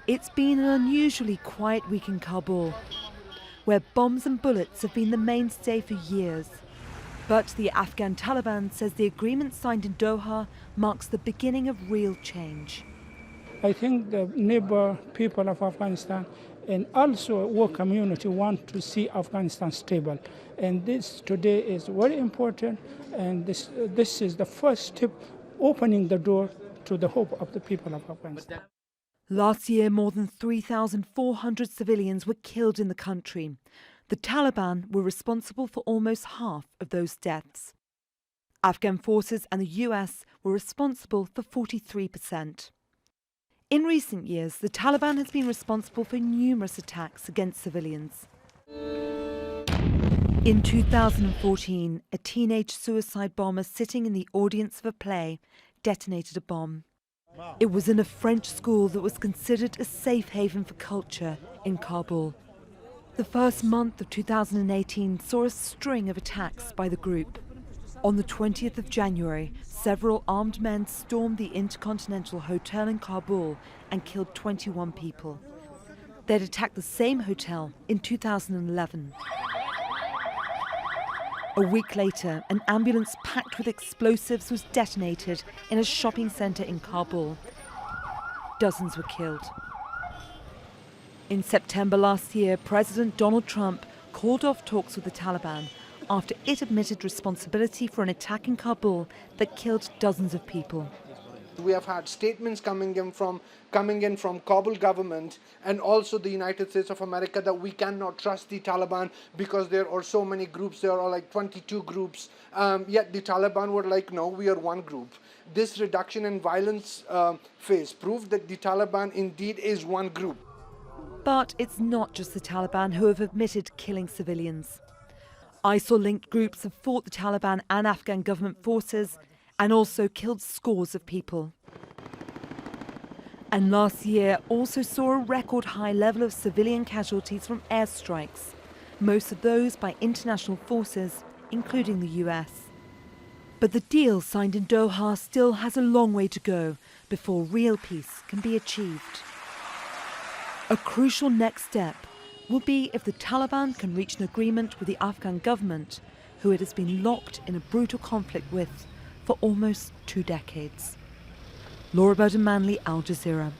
It's been an unusually quiet week in Kabul, where bombs and bullets have been the mainstay for years. But the Afghan Taliban says the agreement signed in Doha marks the beginning of real change. I think the neighbor people of Afghanistan and also world community want to see Afghanistan stable. And this today is very important, and this is the first step opening the door to the hope of the people of Afghanistan. Last year, more than 3,400 civilians were killed in the country. The Taliban were responsible for almost half of those deaths. Afghan forces and the US were responsible for 43%. In recent years, the Taliban has been responsible for numerous attacks against civilians. In 2014, a teenage suicide bomber sitting in the audience of a play detonated a bomb. It was in a French school that was considered a safe haven for culture in Kabul. The first month of 2018 saw a string of attacks by the group. On the 20th of January, several armed men stormed the Intercontinental Hotel in Kabul and killed 21 people. They'd attacked the same hotel in 2011. A week later, an ambulance packed with explosives was detonated in a shopping centre in Kabul. Dozens were killed. In September last year, President Donald Trump called off talks with the Taliban after it admitted responsibility for an attack in Kabul that killed dozens of people. We have had statements coming in from Kabul government and also the United States of America that we cannot trust the Taliban because there are so many groups. There are like 22 groups. Yet the Taliban were like, no, we are one group. This reduction in violence phase proved that the Taliban indeed is one group. But it's not just the Taliban who have admitted killing civilians. ISIL-linked groups have fought the Taliban and Afghan government forces and also killed scores of people. And last year also saw a record high level of civilian casualties from airstrikes, most of those by international forces, including the US. But the deal signed in Doha still has a long way to go before real peace can be achieved. A crucial next step will be if the Taliban can reach an agreement with the Afghan government, who it has been locked in a brutal conflict with for almost 2 decades. Burdon-Manley, Al Jazeera.